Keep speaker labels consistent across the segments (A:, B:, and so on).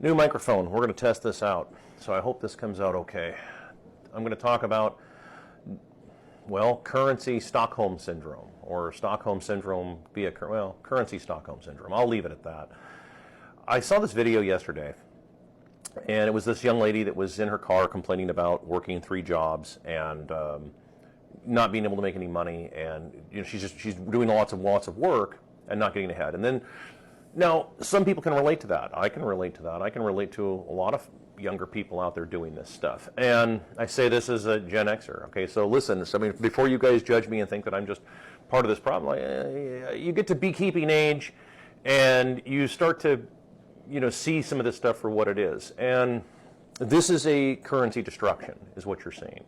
A: New microphone. We're going to test this out. So I hope this comes out okay. I'm going to talk about, well, currency Stockholm syndrome, or Stockholm syndrome via, well, currency Stockholm syndrome. I'll leave it at that. I saw this video yesterday, and it was this young lady that was in her car complaining about working 3 jobs and not being able to make any money, and she's doing lots of work and not getting ahead. And then, now, some people can relate to that. I can relate to that. I can relate to a lot of younger people out there doing this stuff. And I say this as a Gen Xer, okay? So listen, I mean, before you guys judge me and think that I'm just part of this problem, you get to beekeeping age and you start to, see some of this stuff for what it is. And this is a currency destruction, is what you're seeing.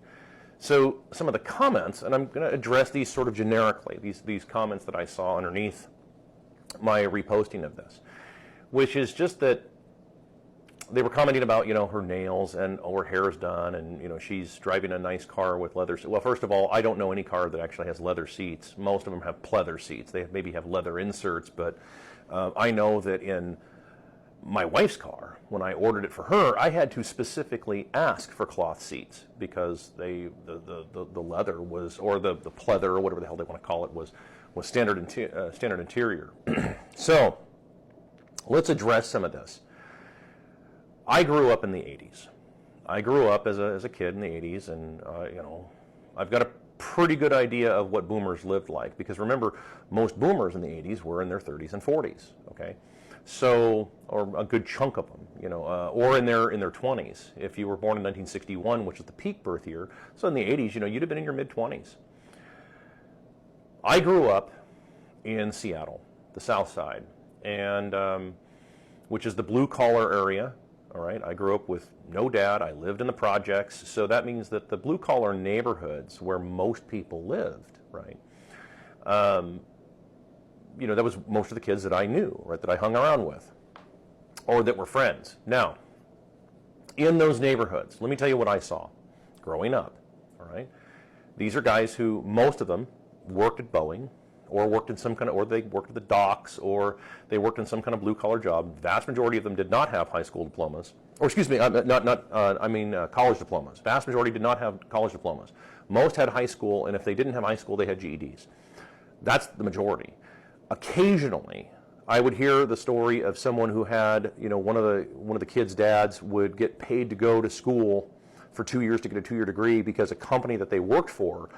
A: So some of the comments, and I'm going to address these sort of generically, these comments that I saw underneath my reposting of this, which is just that they were commenting about, her nails and her hair is done, and, she's driving a nice car with leather. Well, first of all, I don't know any car that actually has leather seats. Most of them have pleather seats. They maybe have leather inserts, but I know that in my wife's car, when I ordered it for her, I had to specifically ask for cloth seats because the leather was, or the pleather, or whatever the hell they want to call it, was standard interior. So let's address some of this. I grew up in the 80s. I grew up as a kid in the 80s, and I've got a pretty good idea of what boomers lived like, because remember, most boomers in the 80s were in their 30s and 40s, okay? So, or a good chunk of them, or in their 20s. If you were born in 1961, which is the peak birth year, so in the 80s, you'd have been in your mid-20s. I grew up in Seattle, the South Side, and which is the blue-collar area. All right, I grew up with no dad. I lived in the projects, so that means that the blue-collar neighborhoods where most people lived, right? That was most of the kids that I knew, right, that I hung around with, or that were friends. Now, in those neighborhoods, let me tell you what I saw growing up. All right, these are guys who, most of them, worked at Boeing, or worked in some kind of, or they worked at the docks, or they worked in some kind of blue-collar job. Vast majority of them did not have high school diplomas, or excuse me, college diplomas. Vast majority did not have college diplomas. Most had high school, and if they didn't have high school, they had GEDs. That's the majority. Occasionally, I would hear the story of someone who had, one of the kids' dads would get paid to go to school for 2 years to get a 2-year degree because a company that they worked for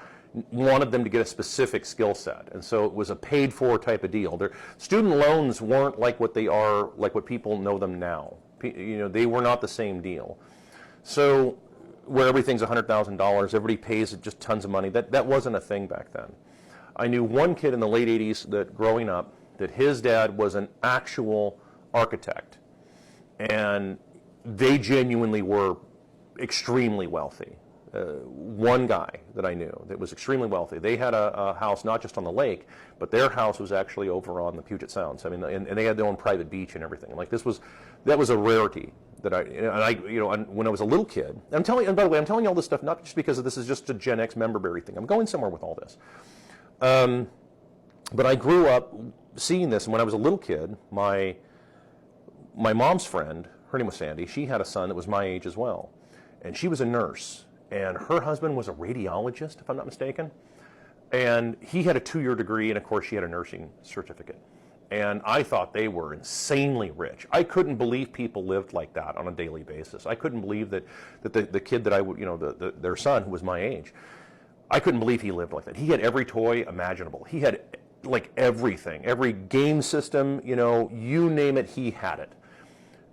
A: wanted them to get a specific skill set, and so it was a paid-for type of deal. Their student loans weren't like what they are, like what people know them now. They were not the same deal. So where everything's $100,000, everybody pays just tons of money. That wasn't a thing back then. I knew one kid in the late 80s that growing up, that his dad was an actual architect, and they genuinely were extremely wealthy. One guy that I knew that was extremely wealthy. They had a house not just on the lake, but their house was actually over on the Puget Sound. So, I mean, and they had their own private beach and everything. Like that was a rarity that when I was a little kid. And by the way, I'm telling you all this stuff not just because this is just a Gen X member-berry thing. I'm going somewhere with all this. But I grew up seeing this, and when I was a little kid, my mom's friend, her name was Sandy, she had a son that was my age as well, and she was a nurse, and her husband was a radiologist, if I'm not mistaken, and he had a 2-year degree, and of course she had a nursing certificate, and I thought they were insanely rich. I couldn't believe people lived like that on a daily basis. I couldn't believe that the kid that I would, their son, who was my age, I couldn't believe he lived like that. He had every toy imaginable. He had like everything, every game system, you name it, he had it.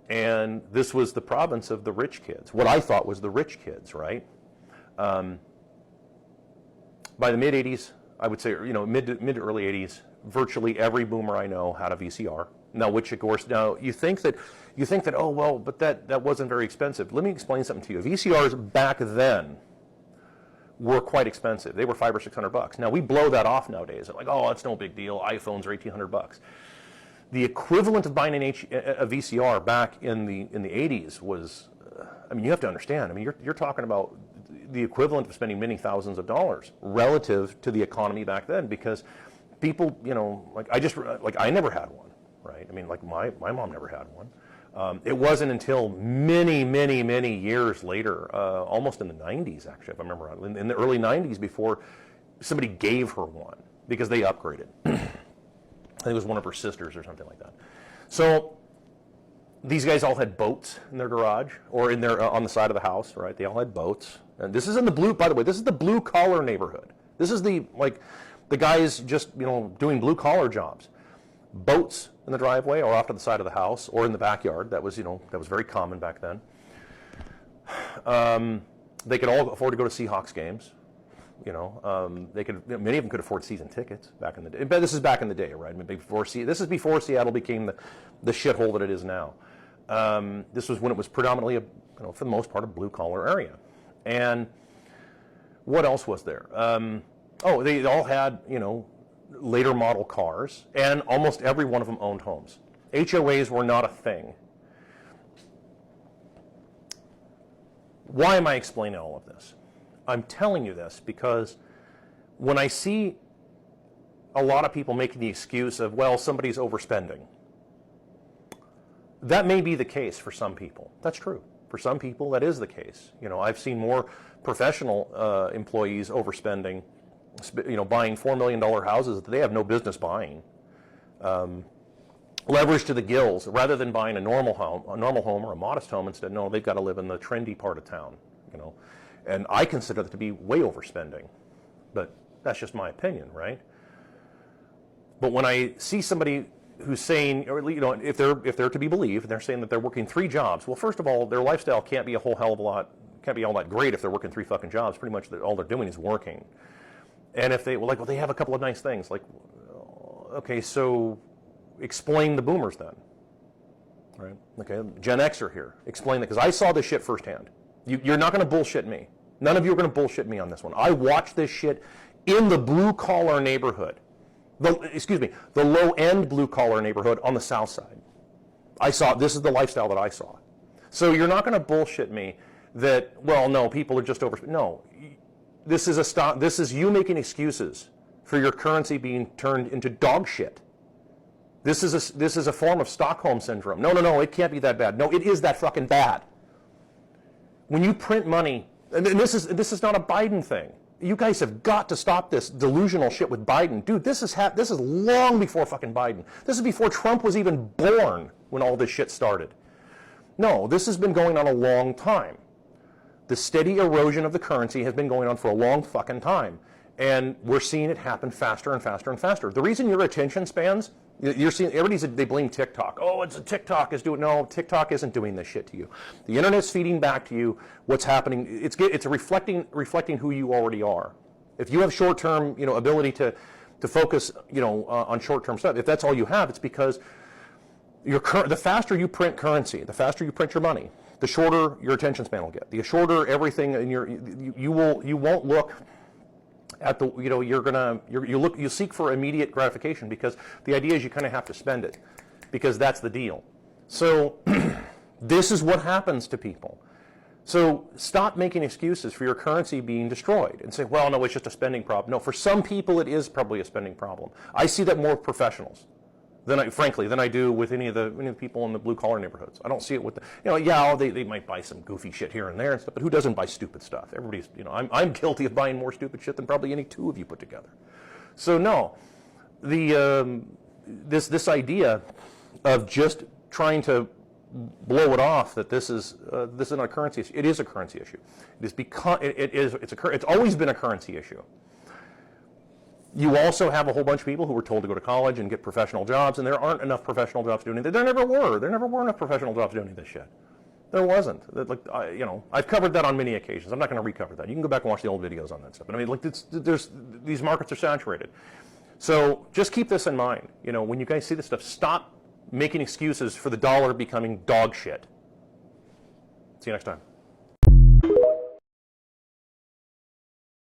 A: And this was the province of the rich kids, what I thought was the rich kids, right? By the mid-'80s, I would say, mid to early 80s, virtually every boomer I know had a VCR. Now, which of course, now you think that, oh, well, but that wasn't very expensive. Let me explain something to you. VCRs back then were quite expensive. They were $500 or $600. Now we blow that off nowadays. Like, oh, it's no big deal. iPhones are $1,800. The equivalent of buying a VCR back in the 80s was, I mean, you have to understand. I mean, you're talking about the equivalent of spending many thousands of dollars relative to the economy back then, because people, like I never had one, right? I mean, like my mom never had one. It wasn't until many, many, many years later, almost in the 90s actually, if I remember right, in the early 90s, before somebody gave her one because they upgraded. I think it was one of her sisters or something like that. So these guys all had boats in their garage or in their on the side of the house, right? They all had boats. And this is in the blue, by the way, this is the blue collar neighborhood. This is the guys just, doing blue collar jobs. Boats in the driveway or off to the side of the house or in the backyard. That was, that was very common back then. They could all afford to go to Seahawks games. They could. Many of them could afford season tickets back in the day. But this is back in the day, right? I mean, this is before Seattle became the shithole that it is now. This was when it was predominantly for the most part, a blue collar area. And what else was there? They all had later model cars, and almost every one of them owned homes. HOAs were not a thing. Why am I explaining all of this? I'm telling you this because when I see a lot of people making the excuse of, well, somebody's overspending, that may be the case for some people. That's true. For some people, that is the case. I've seen more professional employees overspending, buying $4 million houses that they have no business buying. Leverage to the gills, rather than buying a normal home or a modest home. Instead, no, they've got to live in the trendy part of town. And I consider that to be way overspending, but that's just my opinion, right? But when I see somebody who's saying, or if they're to be believed, they're saying that they're working 3 jobs. Well, first of all, their lifestyle can't be a whole hell of a lot, can't be all that great if they're working 3 fucking jobs. Pretty much all they're doing is working. And if they they have a couple of nice things, okay, so explain the boomers then, right? Okay, Gen Xer here, explain that, because I saw this shit firsthand. You're not going to bullshit me. None of you are going to bullshit me on this one. I watched this shit in the blue-collar neighborhood. The low-end blue-collar neighborhood on the south side. This is the lifestyle that I saw. So you're not going to bullshit me that, well, no, people are just overspending. No, this is you making excuses for your currency being turned into dog shit. This is a form of Stockholm syndrome. No, it can't be that bad. No, it is that fucking bad. When you print money, and this is not a Biden thing. You guys have got to stop this delusional shit with Biden. Dude, this is long before fucking Biden. This is before Trump was even born when all this shit started. No, this has been going on a long time. The steady erosion of the currency has been going on for a long fucking time. And we're seeing it happen faster and faster and faster. The reason your attention spans, you're seeing, they blame TikTok. Oh, TikTok is doing, no, TikTok isn't doing this shit to you. The internet's feeding back to you what's happening. It's reflecting who you already are. If you have short-term, ability to focus, on short-term stuff, if that's all you have, it's because the faster you print currency, the faster you print your money, the shorter your attention span will get. The shorter everything in you won't look at the, you seek for immediate gratification, because the idea is you kind of have to spend it, because that's the deal. So this is what happens to people. So stop making excuses for your currency being destroyed and say, well, no, it's just a spending problem. No, for some people it is probably a spending problem. I see that more with professionals than I do with any of the people in the blue collar neighborhoods. I don't see it with they might buy some goofy shit here and there and stuff, but who doesn't buy stupid stuff? Everybody's, I'm guilty of buying more stupid shit than probably any 2 of you put together. So no, this idea of just trying to blow it off that this isn't a currency issue. It is a currency issue. It is because it's always been a currency issue. You also have a whole bunch of people who were told to go to college and get professional jobs, and there aren't enough professional jobs doing it. There never were. There never were enough professional jobs doing this shit. There wasn't. I've covered that on many occasions. I'm not going to recover that. You can go back and watch the old videos on that stuff. But these markets are saturated. So just keep this in mind. When you guys see this stuff, stop making excuses for the dollar becoming dog shit. See you next time.